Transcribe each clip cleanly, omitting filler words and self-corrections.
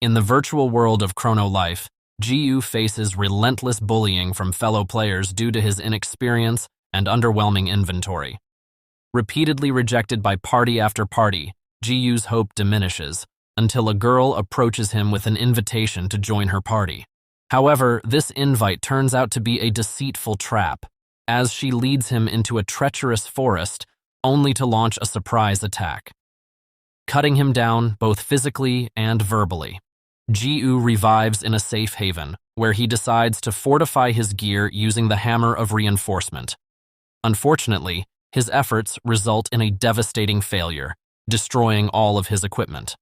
In the virtual world of Chrono Life, Ji-Yu faces relentless bullying from fellow players due to his inexperience and underwhelming inventory. Repeatedly rejected by party after party, Ji-Yu's hope diminishes until a girl approaches him with an invitation to join her party. However, this invite turns out to be a deceitful trap, as she leads him into a treacherous forest only to launch a surprise attack, cutting him down both physically and verbally. Ji-Yu revives in a safe haven, where he decides to fortify his gear using the Hammer of Reinforcement. Unfortunately, his efforts result in a devastating failure, destroying all of his equipment.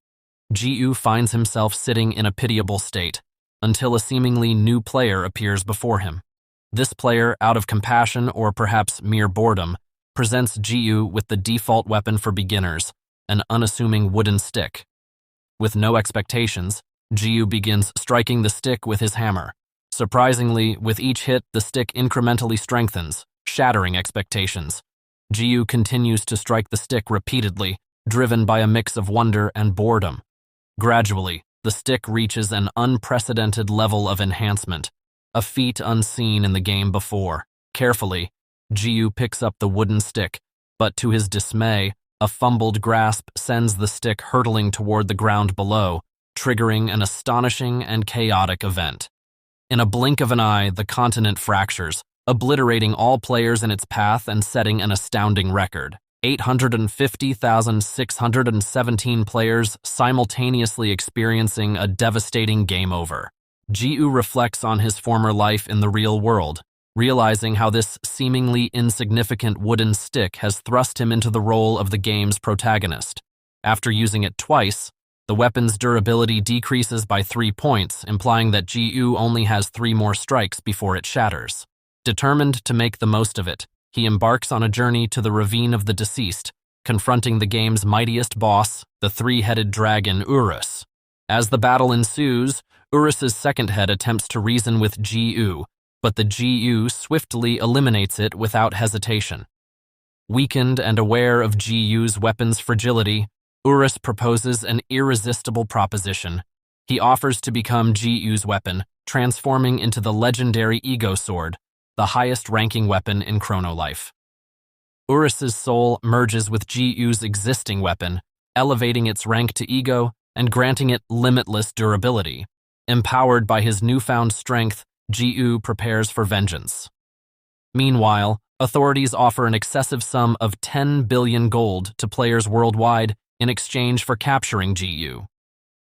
Ji-Yu finds himself sitting in a pitiable state, until a seemingly new player appears before him. This player, out of compassion or perhaps mere boredom, presents Ji-Yu with the default weapon for beginners, an unassuming wooden stick. With no expectations, Ji-Yu begins striking the stick with his hammer. Surprisingly, with each hit, the stick incrementally strengthens, shattering expectations. Ji-Yu continues to strike the stick repeatedly, driven by a mix of wonder and boredom. Gradually, the stick reaches an unprecedented level of enhancement, a feat unseen in the game before. Carefully, Ji-Yu picks up the wooden stick, but to his dismay, a fumbled grasp sends the stick hurtling toward the ground below, triggering an astonishing and chaotic event. In a blink of an eye, the continent fractures, obliterating all players in its path and setting an astounding record. 850,617 players simultaneously experiencing a devastating game over. Ji-Yu reflects on his former life in the real world, realizing how this seemingly insignificant wooden stick has thrust him into the role of the game's protagonist. After using it twice, the weapon's durability decreases by 3 points, implying that Ji-Yu only has 3 more strikes before it shatters. Determined to make the most of it, he embarks on a journey to the Ravine of the Deceased, confronting the game's mightiest boss, the 3-headed dragon Urus. As the battle ensues, Urus's second head attempts to reason with Ji-Yu, but the Ji-Yu swiftly eliminates it without hesitation. Weakened and aware of Ji-Yu's weapon's fragility, Urus proposes an irresistible proposition. He offers to become Ji-Yu's weapon, transforming into the legendary Ego Sword, the highest-ranking weapon in Chrono Life. Urus's soul merges with Ji-Yu's existing weapon, elevating its rank to Ego and granting it limitless durability. Empowered by his newfound strength, Ji-Yu prepares for vengeance. Meanwhile, authorities offer an excessive sum of 10 billion gold to players worldwide in exchange for capturing Ji-Yu.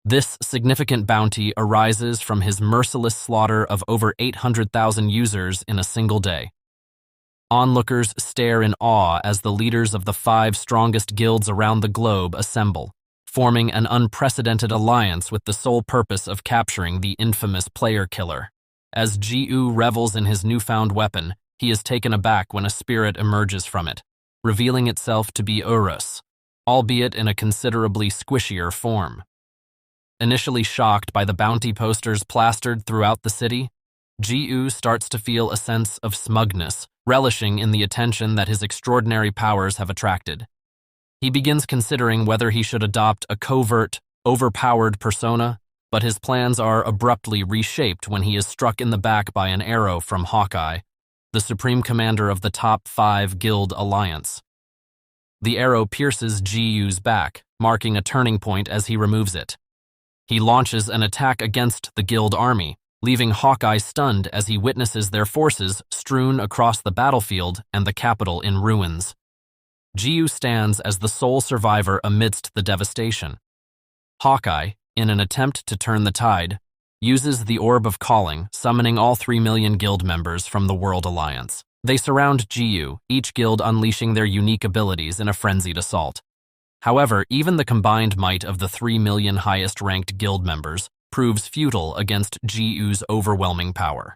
This significant bounty arises from his merciless slaughter of over 800,000 users in a single day. Onlookers stare in awe as the leaders of the 5 strongest guilds around the globe assemble, forming an unprecedented alliance with the sole purpose of capturing the infamous player killer. As Ji-Yu revels in his newfound weapon, he is taken aback when a spirit emerges from it, revealing itself to be Urus, albeit in a considerably squishier form. Initially shocked by the bounty posters plastered throughout the city, Ji-Yu starts to feel a sense of smugness, relishing in the attention that his extraordinary powers have attracted. He begins considering whether he should adopt a covert, overpowered persona, but his plans are abruptly reshaped when he is struck in the back by an arrow from Hawkeye, the supreme commander of the top 5 guild alliance. The arrow pierces Ji-Yu's back, marking a turning point as he removes it. He launches an attack against the guild army, leaving Hawkeye stunned as he witnesses their forces strewn across the battlefield and the capital in ruins. Ji-Yu stands as the sole survivor amidst the devastation. Hawkeye, in an attempt to turn the tide, uses the Orb of Calling, summoning all 3 million guild members from the World Alliance. They surround Ji-Yu, each guild unleashing their unique abilities in a frenzied assault. However, even the combined might of the 3 million highest-ranked guild members proves futile against Ji-Yu's overwhelming power.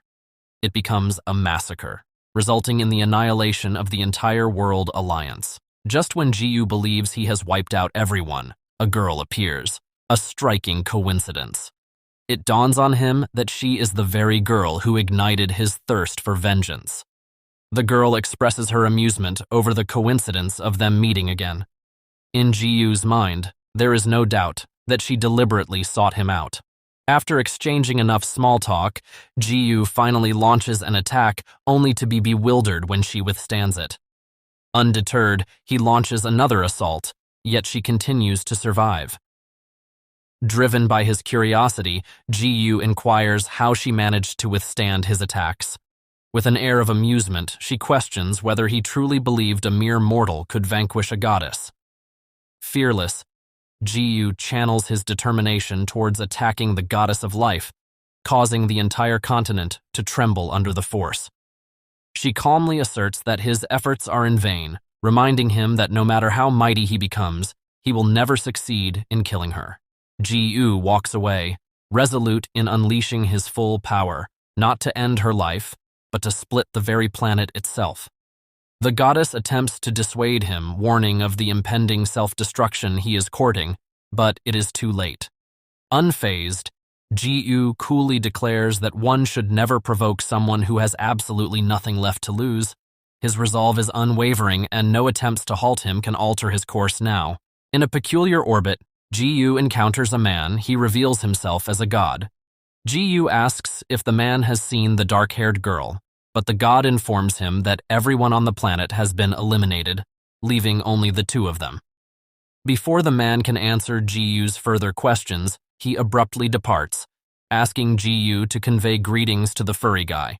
It becomes a massacre, resulting in the annihilation of the entire World Alliance. Just when Ji-Yu believes he has wiped out everyone, a girl appears, a striking coincidence. It dawns on him that she is the very girl who ignited his thirst for vengeance. The girl expresses her amusement over the coincidence of them meeting again. In Ji-Yu's mind, there is no doubt that she deliberately sought him out. After exchanging enough small talk, Ji-yu finally launches an attack only to be bewildered when she withstands it. Undeterred, he launches another assault, yet she continues to survive. Driven by his curiosity, Ji-yu inquires how she managed to withstand his attacks. With an air of amusement, she questions whether he truly believed a mere mortal could vanquish a goddess. Fearless, Ji-yu channels his determination towards attacking the goddess of life, causing the entire continent to tremble under the force. She calmly asserts that his efforts are in vain, reminding him that no matter how mighty he becomes, he will never succeed in killing her. Ji-yu walks away, resolute in unleashing his full power, not to end her life, but to split the very planet itself. The goddess attempts to dissuade him, warning of the impending self-destruction he is courting, but it is too late. Unfazed, Ji-yu coolly declares that one should never provoke someone who has absolutely nothing left to lose. His resolve is unwavering, and no attempts to halt him can alter his course now. In a peculiar orbit, Ji-yu encounters a man. He reveals himself as a god. Ji-yu asks if the man has seen the dark-haired girl, but the god informs him that everyone on the planet has been eliminated, leaving only the two of them. Before the man can answer Ji-yu's further questions, he abruptly departs, asking Ji-yu to convey greetings to the furry guy.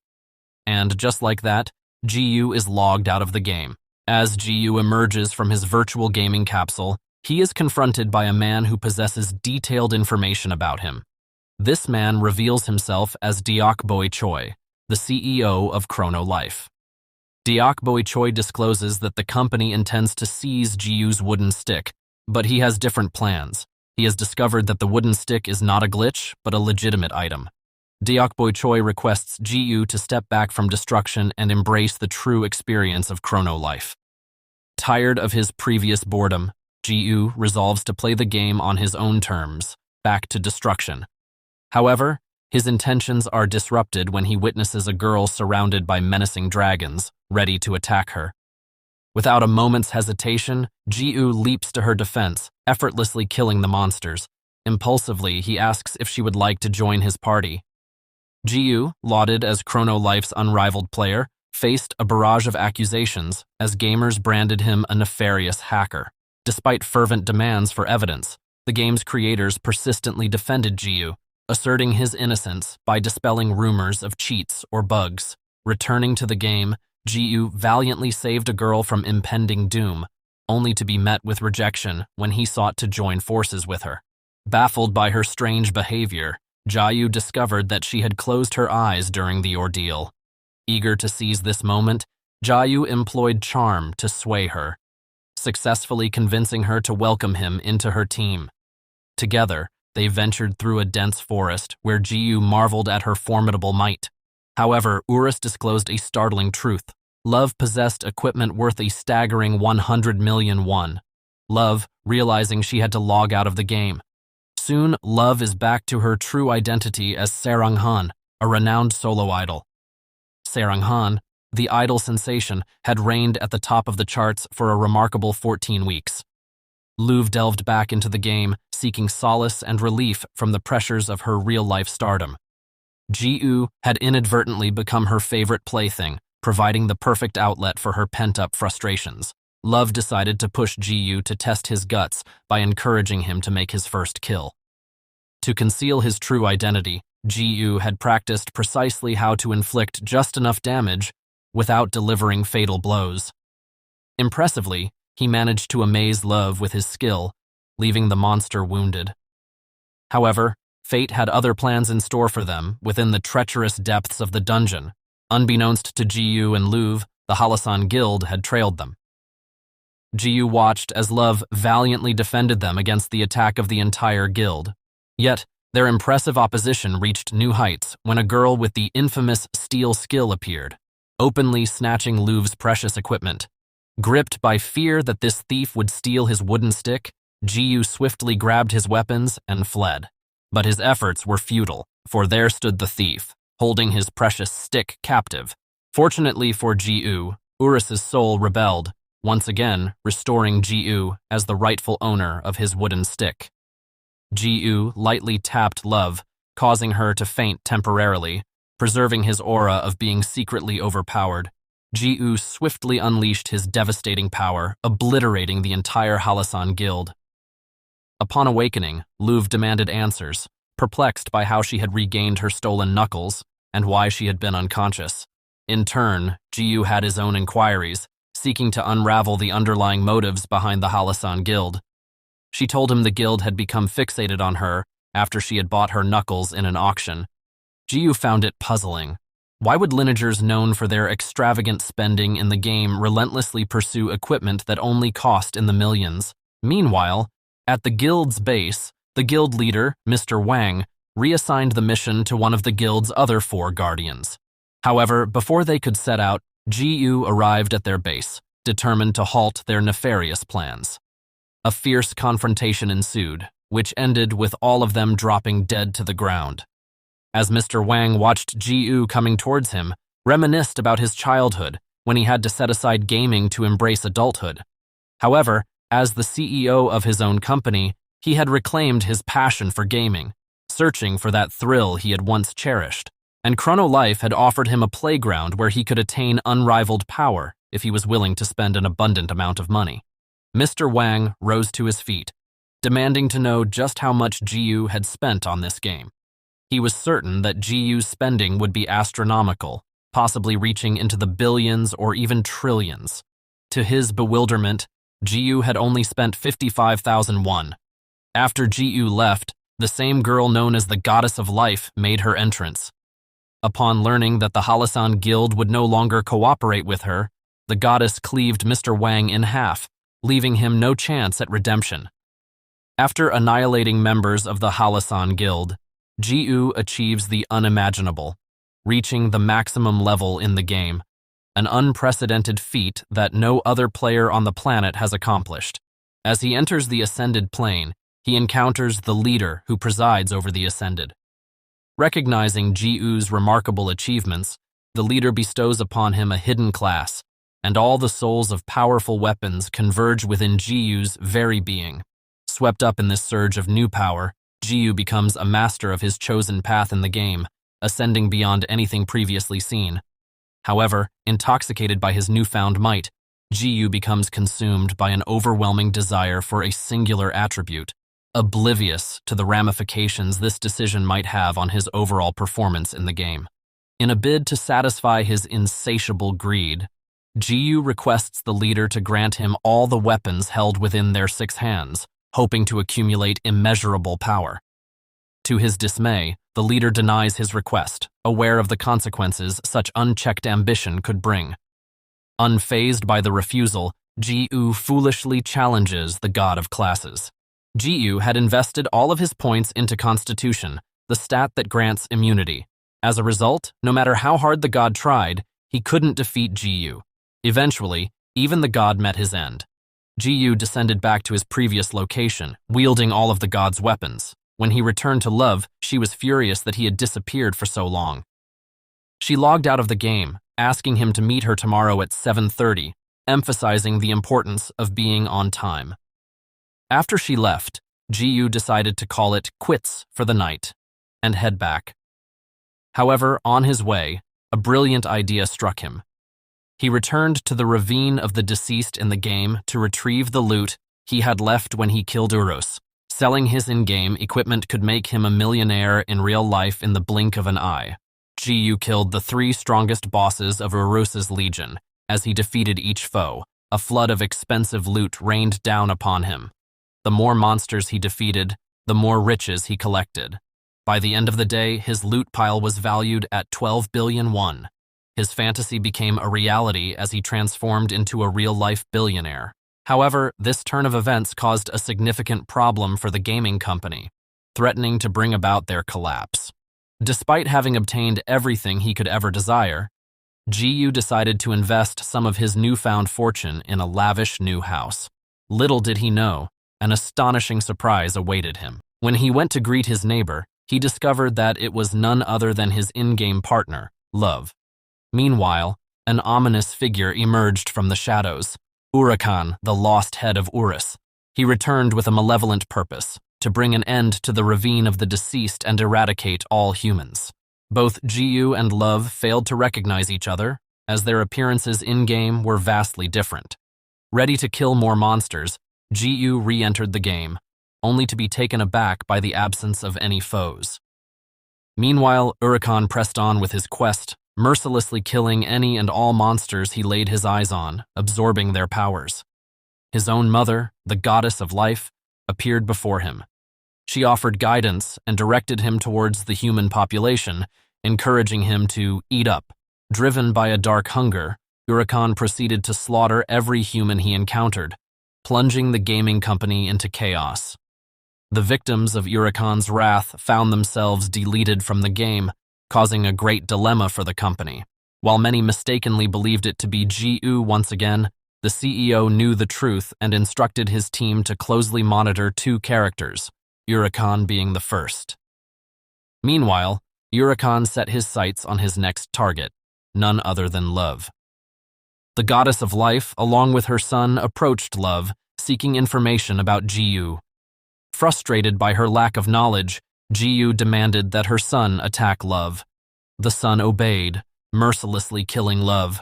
And just like that, Ji-yu is logged out of the game. As Ji-yu emerges from his virtual gaming capsule, he is confronted by a man who possesses detailed information about him. This man reveals himself as Deok Choi, the CEO of Chrono Life. Deok Choi discloses that the company intends to seize Ji-yu's wooden stick, but he has different plans. He has discovered that the wooden stick is not a glitch, but a legitimate item. Deok Choi requests Ji-yu to step back from destruction and embrace the true experience of Chrono Life. Tired of his previous boredom, Ji-yu resolves to play the game on his own terms, back to destruction. However, his intentions are disrupted when he witnesses a girl surrounded by menacing dragons, ready to attack her. Without a moment's hesitation, Ji-yu leaps to her defense, effortlessly killing the monsters. Impulsively, he asks if she would like to join his party. Ji-yu, lauded as Chrono Life's unrivaled player, faced a barrage of accusations as gamers branded him a nefarious hacker. Despite fervent demands for evidence, the game's creators persistently defended Ji-yu, asserting his innocence by dispelling rumors of cheats or bugs. Returning to the game, Ji-yu valiantly saved a girl from impending doom, only to be met with rejection when he sought to join forces with her. Baffled by her strange behavior, Ji-yu discovered that she had closed her eyes during the ordeal. Eager to seize this moment, Ji-yu employed charm to sway her, successfully convincing her to welcome him into her team. Together, they ventured through a dense forest where Ji-yu marveled at her formidable might. However, Urus disclosed a startling truth. Love possessed equipment worth a staggering 100 million won. Love, realizing she had to log out of the game. Soon, Love is back to her true identity as Sarang-han, a renowned solo idol. Sarang-han, the idol sensation, had reigned at the top of the charts for a remarkable 14 weeks. Luv delved back into the game, seeking solace and relief from the pressures of her real-life stardom. Ji-yu had inadvertently become her favorite plaything, providing the perfect outlet for her pent-up frustrations. Love decided to push Ji-yu to test his guts by encouraging him to make his first kill. To conceal his true identity, Ji-yu had practiced precisely how to inflict just enough damage without delivering fatal blows. Impressively, he managed to amaze Love with his skill, leaving the monster wounded. However, fate had other plans in store for them within the treacherous depths of the dungeon. Unbeknownst to Ji-yu and Luv, the Halasan Guild had trailed them. Ji-yu watched as Love valiantly defended them against the attack of the entire guild. Yet, their impressive opposition reached new heights when a girl with the infamous steal skill appeared, openly snatching Luv's precious equipment. Gripped by fear that this thief would steal his wooden stick, Ji-yu swiftly grabbed his weapons and fled. But his efforts were futile, for there stood the thief, holding his precious stick captive. Fortunately for Ji-yu, Urus's soul rebelled, once again restoring Ji-yu as the rightful owner of his wooden stick. Ji-yu lightly tapped Love, causing her to faint temporarily, preserving his aura of being secretly overpowered. Ji-woo swiftly unleashed his devastating power, obliterating the entire Halasan guild. Upon awakening, Luv demanded answers, perplexed by how she had regained her stolen knuckles and why she had been unconscious. In turn, Ji-woo had his own inquiries, seeking to unravel the underlying motives behind the Halasan guild. She told him the guild had become fixated on her after she had bought her knuckles in an auction. Ji-woo found it puzzling. Why would lineagers known for their extravagant spending in the game relentlessly pursue equipment that only cost in the millions? Meanwhile, at the guild's base, the guild leader, Mr. Wang, reassigned the mission to one of the guild's other 4 guardians. However, before they could set out, Ji-woo arrived at their base, determined to halt their nefarious plans. A fierce confrontation ensued, which ended with all of them dropping dead to the ground. As Mr. Wang watched Ji-woo coming towards him, reminisced about his childhood when he had to set aside gaming to embrace adulthood. However, as the CEO of his own company, he had reclaimed his passion for gaming, searching for that thrill he had once cherished, and Chrono Life had offered him a playground where he could attain unrivaled power if he was willing to spend an abundant amount of money. Mr. Wang rose to his feet, demanding to know just how much Ji-woo had spent on this game. He was certain that Ji-woo's spending would be astronomical, possibly reaching into the billions or even trillions. To his bewilderment, Ji-woo had only spent 55,000 won. After Ji-woo left, the same girl known as the Goddess of Life made her entrance. Upon learning that the Halasan Guild would no longer cooperate with her, the goddess cleaved Mr. Wang in half, leaving him no chance at redemption. After annihilating members of the Halasan Guild, Ji-woo achieves the unimaginable, reaching the maximum level in the game, an unprecedented feat that no other player on the planet has accomplished. As he enters the Ascended Plane, he encounters the leader who presides over the Ascended. Recognizing Ji-woo's remarkable achievements, the leader bestows upon him a hidden class, and all the souls of powerful weapons converge within Ji-woo's very being. Swept up in this surge of new power, Ji-woo becomes a master of his chosen path in the game, ascending beyond anything previously seen. However, intoxicated by his newfound might, Ji-woo becomes consumed by an overwhelming desire for a singular attribute, oblivious to the ramifications this decision might have on his overall performance in the game. In a bid to satisfy his insatiable greed, Ji-woo requests the leader to grant him all the weapons held within their 6 hands, hoping to accumulate immeasurable power. To his dismay, the leader denies his request, aware of the consequences such unchecked ambition could bring. Unfazed by the refusal, Ji-woo foolishly challenges the god of classes. Ji-woo had invested all of his points into Constitution, the stat that grants immunity. As a result, no matter how hard the god tried, he couldn't defeat Ji-woo. Eventually, even the god met his end. Ji-woo descended back to his previous location, wielding all of the god's weapons. When he returned to Love, she was furious that he had disappeared for so long. She logged out of the game, asking him to meet her tomorrow at 7:30, emphasizing the importance of being on time. After she left, Ji-woo decided to call it quits for the night and head back. However, on his way, a brilliant idea struck him. He returned to the ravine of the deceased in the game to retrieve the loot he had left when he killed Urus. Selling his in-game equipment could make him a millionaire in real life in the blink of an eye. Ji-woo killed the 3 strongest bosses of Urus's legion. As he defeated each foe, a flood of expensive loot rained down upon him. The more monsters he defeated, the more riches he collected. By the end of the day, his loot pile was valued at 12 billion won. His fantasy became a reality as he transformed into a real-life billionaire. However, this turn of events caused a significant problem for the gaming company, threatening to bring about their collapse. Despite having obtained everything he could ever desire, Ji-woo decided to invest some of his newfound fortune in a lavish new house. Little did he know, an astonishing surprise awaited him. When he went to greet his neighbor, he discovered that it was none other than his in-game partner, Love. Meanwhile, an ominous figure emerged from the shadows. Urakan, the lost head of Urus. He returned with a malevolent purpose, to bring an end to the ravine of the deceased and eradicate all humans. Both Jiyu and Love failed to recognize each other, as their appearances in-game were vastly different. Ready to kill more monsters, Jiyu re-entered the game, only to be taken aback by the absence of any foes. Meanwhile, Urakan pressed on with his quest, mercilessly killing any and all monsters he laid his eyes on, absorbing their powers. His own mother, the goddess of life, appeared before him. She offered guidance and directed him towards the human population, encouraging him to eat up. Driven by a dark hunger, Urakan proceeded to slaughter every human he encountered, plunging the gaming company into chaos. The victims of Urakan's wrath found themselves deleted from the game, causing a great dilemma for the company. While many mistakenly believed it to be Jiyu once again, the CEO knew the truth and instructed his team to closely monitor two characters, Urakan being the first. Meanwhile, Urakan set his sights on his next target, none other than Love. The goddess of life, along with her son, approached Love, seeking information about Jiyu. Frustrated by her lack of knowledge, Jiyu demanded that her son attack Love. The son obeyed, mercilessly killing Love.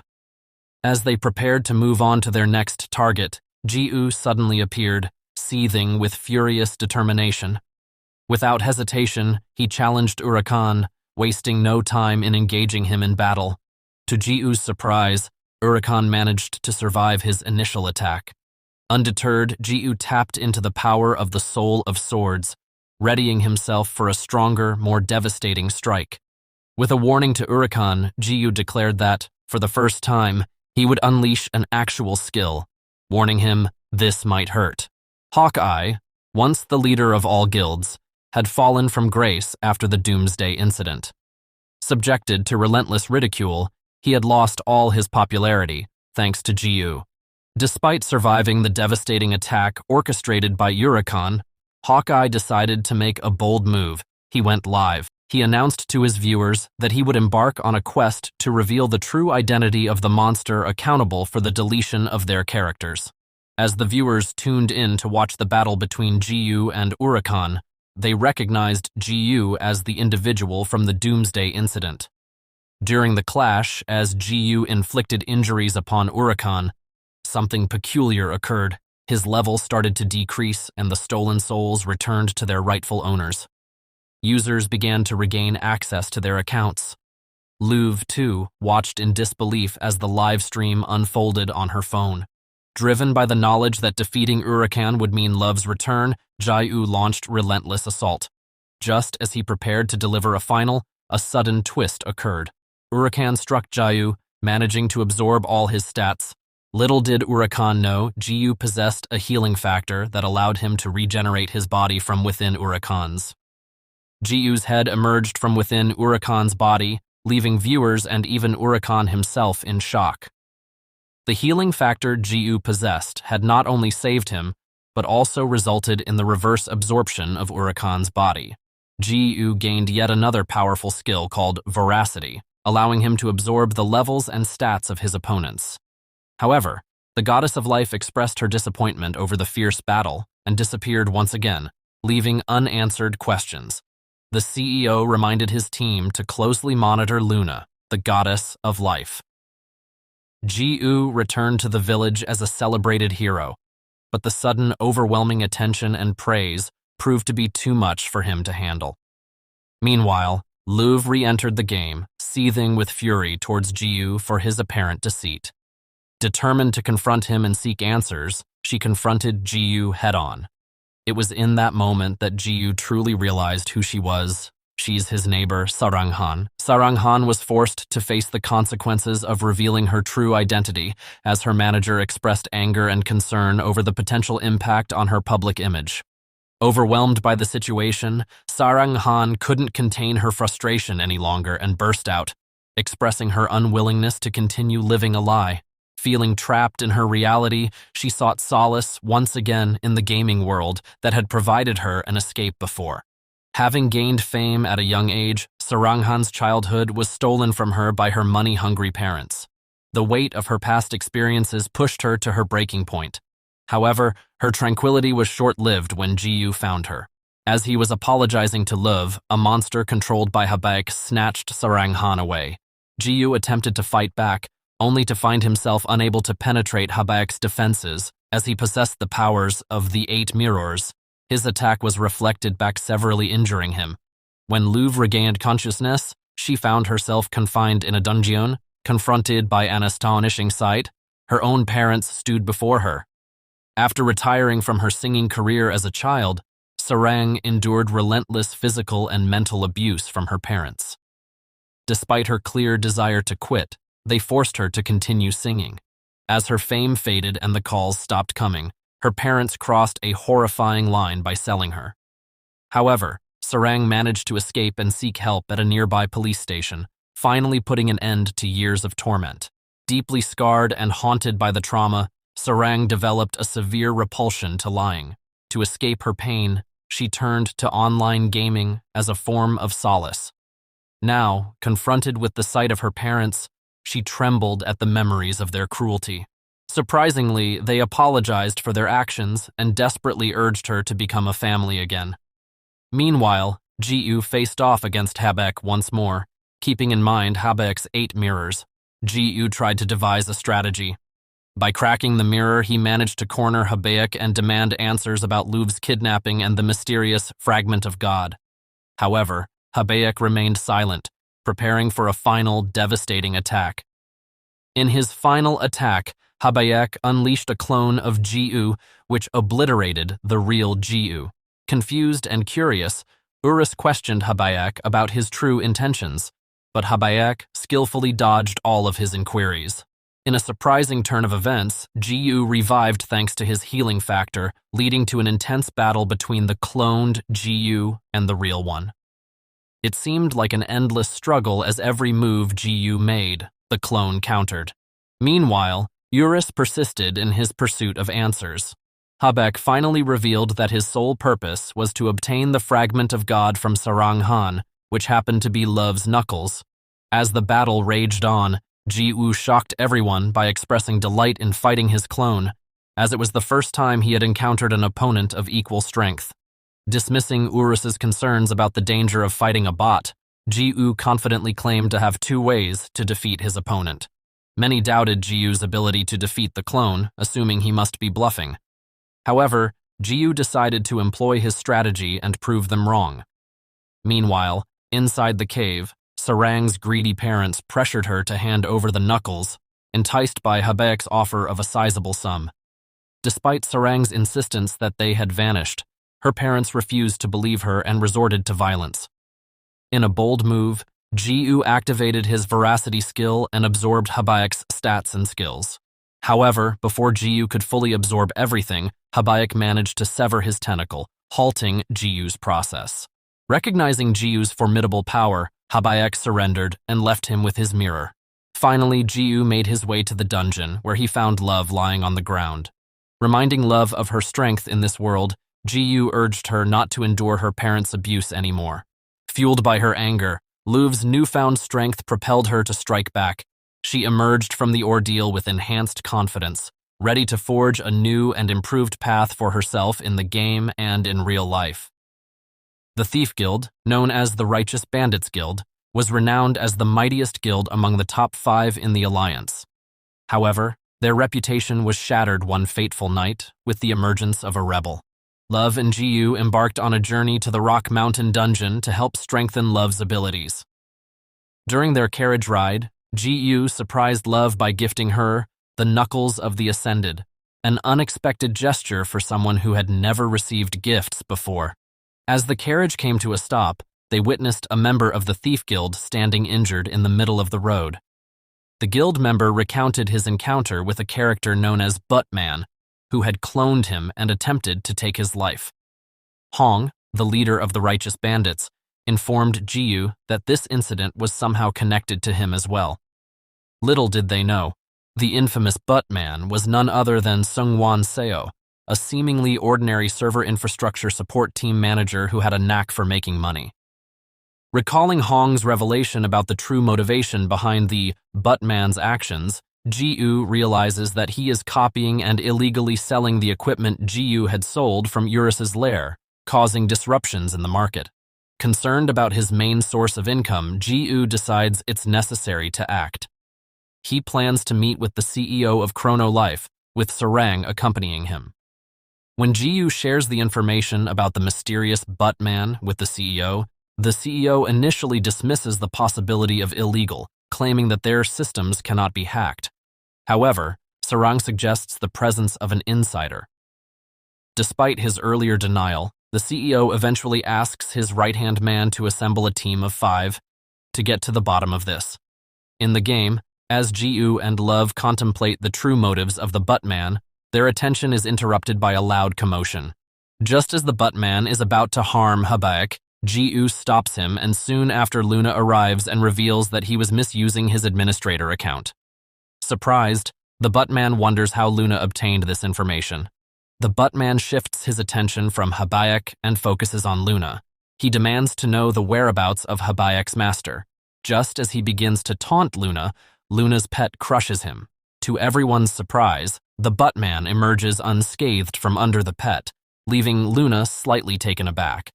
As they prepared to move on to their next target, Jiyu suddenly appeared, seething with furious determination. Without hesitation, he challenged Urakan, wasting no time in engaging him in battle. To Jiyu's surprise, Urakan managed to survive his initial attack. Undeterred, Jiyu tapped into the power of the Soul of Swords, readying himself for a stronger, more devastating strike. With a warning to Urakan, Jiyu declared that, for the first time, he would unleash an actual skill, warning him this might hurt. Hawkeye, once the leader of all guilds, had fallen from grace after the Doomsday Incident. Subjected to relentless ridicule, he had lost all his popularity, thanks to Jiyu. Despite surviving the devastating attack orchestrated by Urakan, Hawkeye decided to make a bold move. He went live. He announced to his viewers that he would embark on a quest to reveal the true identity of the monster accountable for the deletion of their characters. As the viewers tuned in to watch the battle between Jiyu and Urakan, they recognized Jiyu as the individual from the Doomsday Incident. During the clash, as Jiyu inflicted injuries upon Urakan, something peculiar occurred. His level started to decrease and the stolen souls returned to their rightful owners. Users began to regain access to their accounts. Luv, too, watched in disbelief as the live stream unfolded on her phone. Driven by the knowledge that defeating Urakan would mean Love's return, Jiyu launched relentless assault. Just as he prepared to deliver a sudden twist occurred. Urakan struck Jiyu, managing to absorb all his stats. Little did Urakan know, Jiyu possessed a healing factor that allowed him to regenerate his body from within Urakan's. Jiyu's head emerged from within Urakan's body, leaving viewers and even Urakan himself in shock. The healing factor Jiyu possessed had not only saved him, but also resulted in the reverse absorption of Urakan's body. Jiyu gained yet another powerful skill called Veracity, allowing him to absorb the levels and stats of his opponents. However, the goddess of life expressed her disappointment over the fierce battle and disappeared once again, leaving unanswered questions. The CEO reminded his team to closely monitor Luna, the goddess of life. Jiyu returned to the village as a celebrated hero, but the sudden overwhelming attention and praise proved to be too much for him to handle. Meanwhile, Luv re-entered the game, seething with fury towards Jiyu for his apparent deceit. Determined to confront him and seek answers, she confronted Jiyu head-on. It was in that moment that Jiyu truly realized who she was. She's his neighbor, Saranghan. Saranghan was forced to face the consequences of revealing her true identity, as her manager expressed anger and concern over the potential impact on her public image. Overwhelmed by the situation, Saranghan couldn't contain her frustration any longer and burst out, expressing her unwillingness to continue living a lie. Feeling trapped in her reality, she sought solace once again in the gaming world that had provided her an escape before. Having gained fame at a young age, Saranghan's childhood was stolen from her by her money-hungry parents. The weight of her past experiences pushed her to her breaking point. However, her tranquility was short-lived when Jiyu found her. As he was apologizing to Love, a monster controlled by Habaek snatched Sarang Han away. Ji-yu attempted to fight back, only to find himself unable to penetrate Habaek's defenses, as he possessed the powers of the 8 mirrors. His attack was reflected back, severely injuring him. When Luv regained consciousness, she found herself confined in a dungeon, confronted by an astonishing sight. Her own parents stood before her. After retiring from her singing career as a child, Sarang endured relentless physical and mental abuse from her parents. Despite her clear desire to quit, they forced her to continue singing. As her fame faded and the calls stopped coming, her parents crossed a horrifying line by selling her. However, Sarang managed to escape and seek help at a nearby police station, finally putting an end to years of torment. Deeply scarred and haunted by the trauma, Sarang developed a severe repulsion to lying. To escape her pain, she turned to online gaming as a form of solace. Now, confronted with the sight of her parents, she trembled at the memories of their cruelty. Surprisingly, they apologized for their actions and desperately urged her to become a family again. Meanwhile, Ji-yu faced off against Habaek once more. Keeping in mind Habaek's 8 mirrors, Ji-yu tried to devise a strategy. By cracking the mirror, he managed to corner Habaek and demand answers about Luv's kidnapping and the mysterious fragment of God. However, Habaek remained silent, preparing for a final devastating attack. In his final attack, Habaek unleashed a clone of Ji-yu, which obliterated the real Ji-yu. Confused and curious, Urus questioned Habaek about his true intentions, but Habaek skillfully dodged all of his inquiries. In a surprising turn of events, Ji-yu revived thanks to his healing factor, leading to an intense battle between the cloned Ji-yu and the real one. It seemed like an endless struggle as every move Ji-yu made, the clone countered. Meanwhile, Urus persisted in his pursuit of answers. Habaek finally revealed that his sole purpose was to obtain the fragment of God from Sarang Han, which happened to be Love's knuckles. As the battle raged on, Ji-yu shocked everyone by expressing delight in fighting his clone, as it was the first time he had encountered an opponent of equal strength. Dismissing Urus's concerns about the danger of fighting a bot, Ji-yu confidently claimed to have 2 ways to defeat his opponent. Many doubted Ji-yu's ability to defeat the clone, assuming he must be bluffing. However, Ji-yu decided to employ his strategy and prove them wrong. Meanwhile, inside the cave, Sarang's greedy parents pressured her to hand over the knuckles, enticed by Habaek's offer of a sizable sum. Despite Sarang's insistence that they had vanished, her parents refused to believe her and resorted to violence. In a bold move, Ji-yu activated his veracity skill and absorbed Habaek's stats and skills. However, before Ji-yu could fully absorb everything, Habaek managed to sever his tentacle, halting Ji-yu's process. Recognizing Ji-yu's formidable power, Habaek surrendered and left him with his mirror. Finally, Ji-yu made his way to the dungeon, where he found Love lying on the ground. Reminding Love of her strength in this world, Ji-yu urged her not to endure her parents' abuse anymore. Fueled by her anger, Love's newfound strength propelled her to strike back. She emerged from the ordeal with enhanced confidence, ready to forge a new and improved path for herself in the game and in real life. The Thief Guild, known as the Righteous Bandits Guild, was renowned as the mightiest guild among the top 5 in the Alliance. However, their reputation was shattered one fateful night with the emergence of a rebel. Love and Ji-yu embarked on a journey to the Rock Mountain dungeon to help strengthen Love's abilities. During their carriage ride, Ji-yu surprised Love by gifting her the Knuckles of the Ascended, an unexpected gesture for someone who had never received gifts before. As the carriage came to a stop, they witnessed a member of the Thief Guild standing injured in the middle of the road. The guild member recounted his encounter with a character known as Buttman, who had cloned him and attempted to take his life. Hong, the leader of the Righteous Bandits, informed Ji-yu that this incident was somehow connected to him as well. Little did they know, the infamous Buttman was none other than Seungwon Seo, a seemingly ordinary server infrastructure support team manager who had a knack for making money. Recalling Hong's revelation about the true motivation behind the Buttman's actions, Ji-yu realizes that he is copying and illegally selling the equipment Ji-yu had sold from Urus's lair, causing disruptions in the market. Concerned about his main source of income, Ji-woo decides it's necessary to act. He plans to meet with the CEO of Chrono Life, with Sarang accompanying him. When Ji-woo shares the information about the mysterious Butt-man with the CEO initially dismisses the possibility of illegal, claiming that their systems cannot be hacked. However, Sarang suggests the presence of an insider. Despite his earlier denial, the CEO eventually asks his right-hand man to assemble a team of 5 to get to the bottom of this. In the game, as Ji-woo and Love contemplate the true motives of the Butt-man, their attention is interrupted by a loud commotion. Just as the Butt-man is about to harm Habaek, Ji-woo stops him, and soon after Luna arrives and reveals that he was misusing his administrator account. Surprised, the Butt-man wonders how Luna obtained this information. The Butt-man shifts his attention from Habaek and focuses on Luna. He demands to know the whereabouts of Habaek's master. Just as he begins to taunt Luna, Luna's pet crushes him. To everyone's surprise, the Butt-man emerges unscathed from under the pet, leaving Luna slightly taken aback.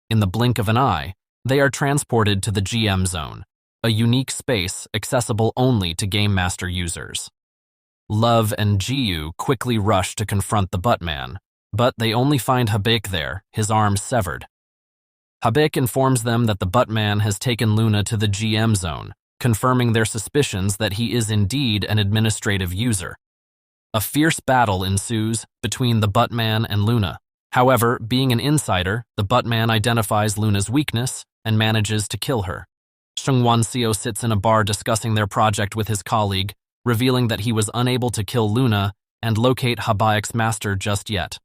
In the blink of an eye, they are transported to the GM Zone, a unique space accessible only to Game Master users. Love and Ji-woo quickly rush to confront the Butt-man, but they only find Habaek there, his arms severed. Habaek informs them that the Butt-man has taken Luna to the GM Zone, confirming their suspicions that he is indeed an administrative user. A fierce battle ensues between the Butt-man and Luna. However, being an insider, the Butt-man identifies Luna's weakness and manages to kill her. Seung-won-seo sits in a bar discussing their project with his colleague, revealing that he was unable to kill Luna and locate Habaek's master just yet.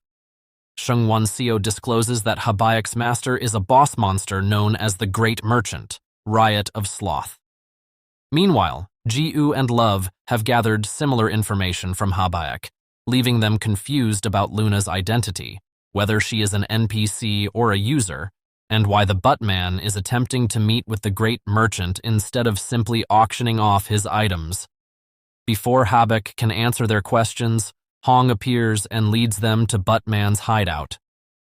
Seung-won-seo discloses that Habaek's master is a boss monster known as the Great Merchant, Riot of Sloth. Meanwhile, Ji-woo and Love have gathered similar information from Habaek, leaving them confused about Luna's identity, whether she is an NPC or a user, and why the Butt-man is attempting to meet with the Great Merchant instead of simply auctioning off his items. Before Habaek can answer their questions, Hong appears and leads them to Butt-man's hideout.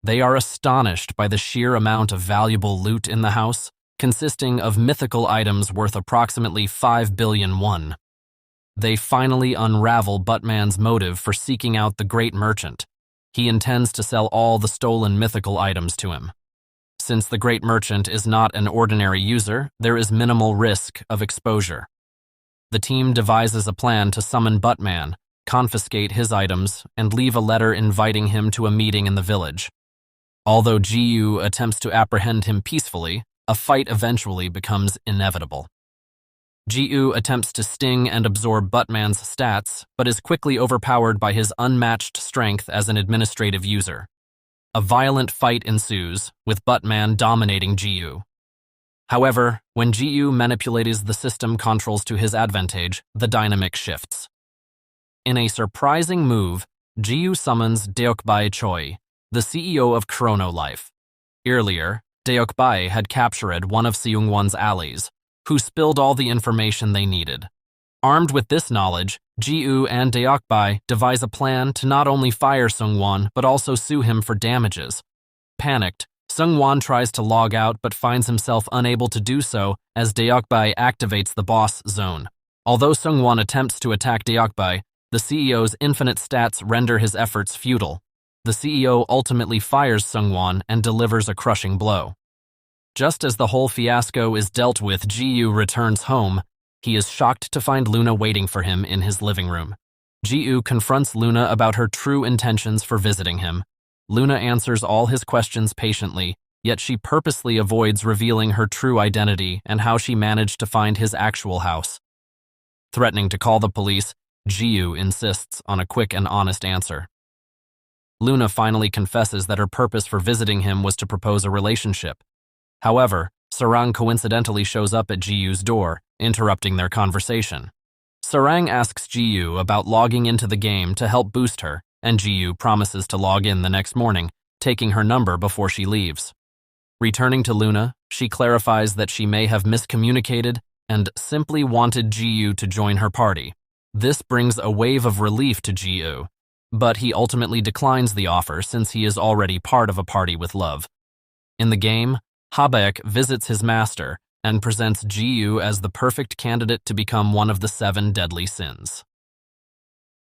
They are astonished by the sheer amount of valuable loot in the house, consisting of mythical items worth approximately 5 billion won. They finally unravel Butt-man's motive for seeking out the Great Merchant. He intends to sell all the stolen mythical items to him. Since the Great Merchant is not an ordinary user, there is minimal risk of exposure. The team devises a plan to summon Butt-man, confiscate his items, and leave a letter inviting him to a meeting in the village. Although Ji-woo attempts to apprehend him peacefully, a fight eventually becomes inevitable. Ji-woo attempts to sting and absorb Butt-man's stats, but is quickly overpowered by his unmatched strength as an administrative user. A violent fight ensues, with Butt-man dominating Ji-woo. However, when Ji-woo manipulates the system controls to his advantage, the dynamic shifts. In a surprising move, Ji-woo summons Deokbae Choi, the CEO of Chrono Life. Earlier, Deokbae had captured one of Seung-won's allies, who spilled all the information they needed. Armed with this knowledge, Ji-woo and Deokbae devise a plan to not only fire Seung-won but also sue him for damages. Panicked, Seung-won tries to log out but finds himself unable to do so as Deokbae activates the boss zone. Although Seung-won attempts to attack Deokbae, the CEO's infinite stats render his efforts futile. The CEO ultimately fires Seung-won and delivers a crushing blow. Just as the whole fiasco is dealt with, Ji-woo returns home. He is shocked to find Luna waiting for him in his living room. Ji-woo confronts Luna about her true intentions for visiting him. Luna answers all his questions patiently, yet she purposely avoids revealing her true identity and how she managed to find his actual house. Threatening to call the police, Ji-woo insists on a quick and honest answer. Luna finally confesses that her purpose for visiting him was to propose a relationship. However, Sarang coincidentally shows up at Ji-woo's door, interrupting their conversation. Sarang asks Ji-woo about logging into the game to help boost her, and Ji-woo promises to log in the next morning, taking her number before she leaves. Returning to Luna, she clarifies that she may have miscommunicated and simply wanted Ji-woo to join her party. This brings a wave of relief to Ji-woo. but he ultimately declines the offer since he is already part of a party with Love. In the game, Habaek visits his master and presents Jiyu as the perfect candidate to become one of the 7 deadly sins.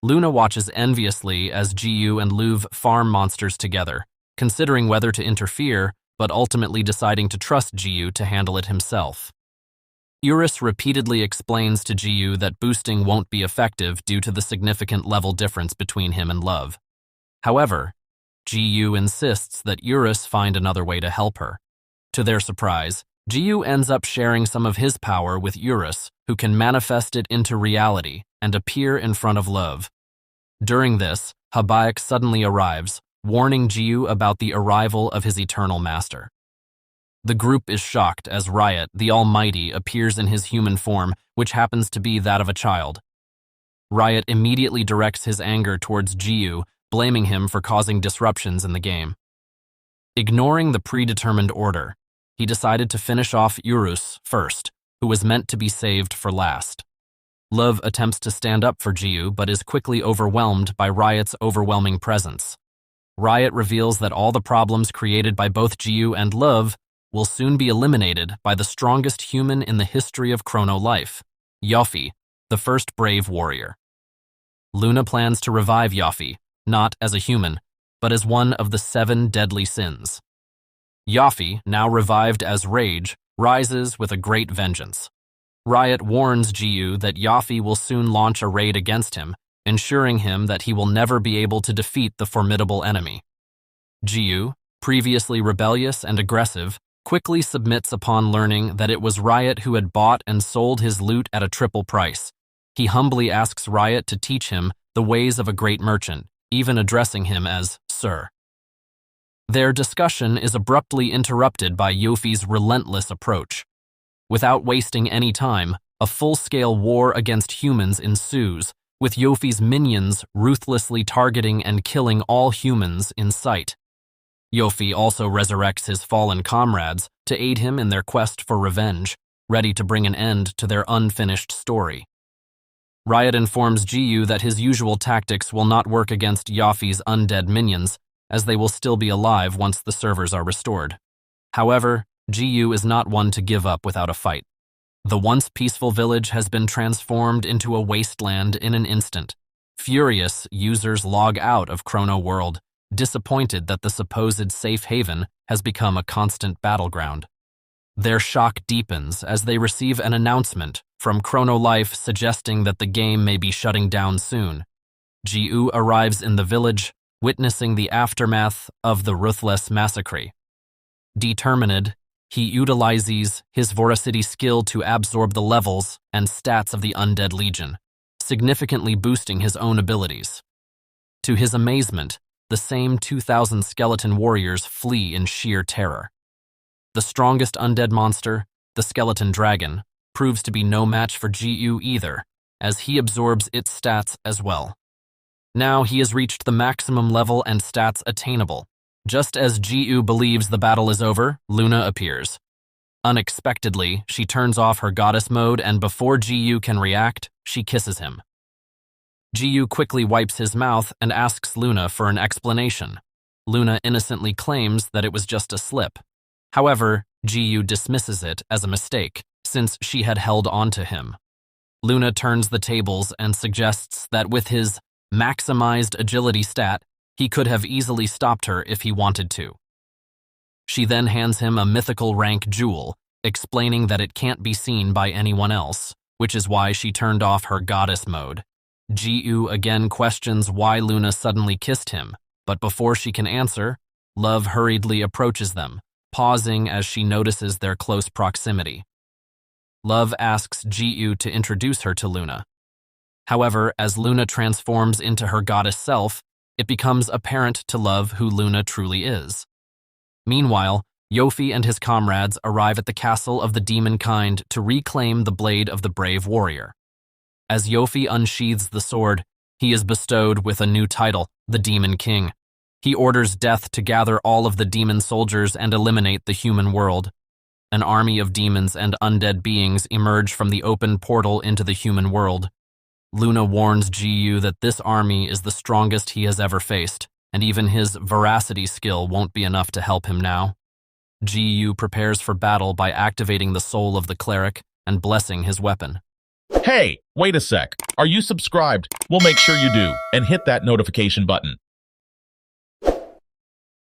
Luna watches enviously as Jiyu and Luv farm monsters together, considering whether to interfere, but ultimately deciding to trust Jiyu to handle it himself. Eurus repeatedly explains to Jiyu that boosting won't be effective due to the significant level difference between him and Love. However, Jiyu insists that Eurus find another way to help her. To their surprise, Jiyu ends up sharing some of his power with Eurus, who can manifest it into reality and appear in front of Love. During this, Habaek suddenly arrives, warning Jiyu about the arrival of his eternal master. The group is shocked as Riot, the Almighty, appears in his human form, which happens to be that of a child. Riot immediately directs his anger towards Jiyu, blaming him for causing disruptions in the game. Ignoring the predetermined order, he decided to finish off Eurus first, who was meant to be saved for last. Love attempts to stand up for Jiyu but is quickly overwhelmed by Riot's overwhelming presence. Riot reveals that all the problems created by both Jiyu and Love will soon be eliminated by the strongest human in the history of Chrono life, Yofi, the first brave warrior. Luna plans to revive Yofi, not as a human, but as one of the 7 deadly sins. Yofi, now revived as Rage, rises with a great vengeance. Riot warns Jiyu that Yofi will soon launch a raid against him, ensuring him that he will never be able to defeat the formidable enemy. Jiyu, previously rebellious and aggressive, quickly submits upon learning that it was Riot who had bought and sold his loot at a triple price. He humbly asks Riot to teach him the ways of a great merchant, even addressing him as Sir. Their discussion is abruptly interrupted by Yofi's relentless approach. Without wasting any time, a full-scale war against humans ensues, with Yofi's minions ruthlessly targeting and killing all humans in sight. Yofi also resurrects his fallen comrades to aid him in their quest for revenge, ready to bring an end to their unfinished story. Riot informs Jiyu that his usual tactics will not work against Yofi's undead minions, as they will still be alive once the servers are restored. However, Jiyu is not one to give up without a fight. The once peaceful village has been transformed into a wasteland in an instant. Furious, users log out of Chrono World, disappointed that the supposed safe haven has become a constant battleground. Their shock deepens as they receive an announcement from Chrono Life suggesting that the game may be shutting down soon. Jiyu arrives in the village, witnessing the aftermath of the ruthless massacre. Determined, he utilizes his Voracity skill to absorb the levels and stats of the Undead Legion, significantly boosting his own abilities. To his amazement, the same 2,000 skeleton warriors flee in sheer terror. The strongest undead monster, the skeleton dragon, proves to be no match for Jiyu either, as he absorbs its stats as well. Now he has reached the maximum level and stats attainable. Just as Jiyu believes the battle is over, Luna appears. Unexpectedly, she turns off her goddess mode, and before Jiyu can react, she kisses him. Jiyu quickly wipes his mouth and asks Luna for an explanation. Luna innocently claims that it was just a slip. However, Jiyu dismisses it as a mistake, since she had held on to him. Luna turns the tables and suggests that with his maximized agility stat, he could have easily stopped her if he wanted to. She then hands him a mythical rank jewel, explaining that it can't be seen by anyone else, which is why she turned off her goddess mode. Jiyu again questions why Luna suddenly kissed him, but before she can answer, Love hurriedly approaches them, pausing as she notices their close proximity. Love asks Jiyu to introduce her to Luna. However, as Luna transforms into her goddess self, it becomes apparent to Love who Luna truly is. Meanwhile, Yofi and his comrades arrive at the castle of the demon kind to reclaim the blade of the brave warrior. As Yofi unsheathes the sword, he is bestowed with a new title, the Demon King. He orders Death to gather all of the demon soldiers and eliminate the human world. An army of demons and undead beings emerge from the open portal into the human world. Luna warns Ji-yu that this army is the strongest he has ever faced, and even his veracity skill won't be enough to help him now. Ji-yu prepares for battle by activating the soul of the cleric and blessing his weapon. Hey, wait a sec. Are you subscribed? We'll make sure you do, and hit that notification button.